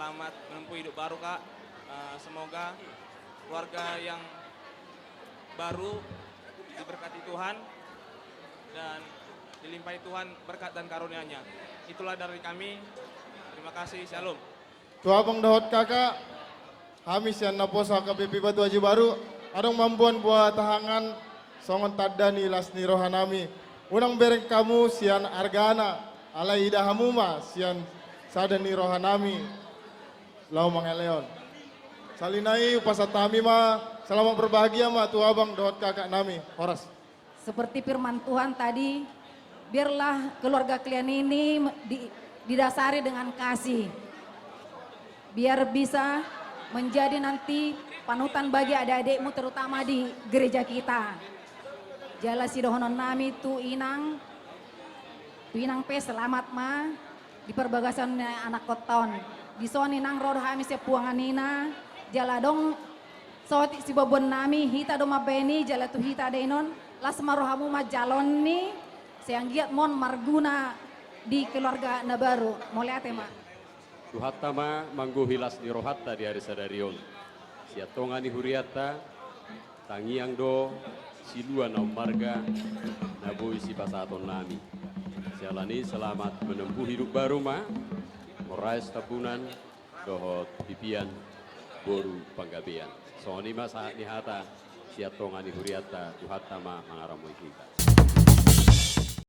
selamat menempuh hidup baru Kak. Semoga keluarga yang baru diberkati Tuhan dan dilimpahi Tuhan berkat dan karunia-Nya. Itulah dari kami. Terima kasih. Shalom. Tua Abang Dahot Kakak, Hamis yang naposa KPP Batu Haji Baru, adong mampuan buat tahangan songon tadani lasni rohanami. Unang bereng kamu sian argana, alai ida hamuma sian sadani rohanami. Lau mangeleon. Salinai upasatami ma, selamat berbahagia ma Tua Abang Dahot Kakak nami. Horas. Seperti firman Tuhan tadi, biarlah keluarga kalian ini didasari dengan kasih. Biar bisa menjadi nanti panutan bagi adik-adikmu terutama di gereja kita. Jala sidohonon nami tu inang pe selamat ma di perbagasan anak koton. Di soni nang roh hami sepuangan nina jala dong soti si bobon nami hita doma beni jala tu hita denon las marohamu ma jalon ni seang giat mon marguna di keluarga nabaru moliate ma. Tuhatama manggu hilas ni rohatta di hari sadarion. Siatonga ni huriata tangiang do silua na marga nabui si pasaton nami. Sialani selamat menempuh hidup baru ma. Morais tapunan dohot pipian boru panggabean. Soni ma saat ni hata siatonga ni huriata tuhatama mangaramu kita.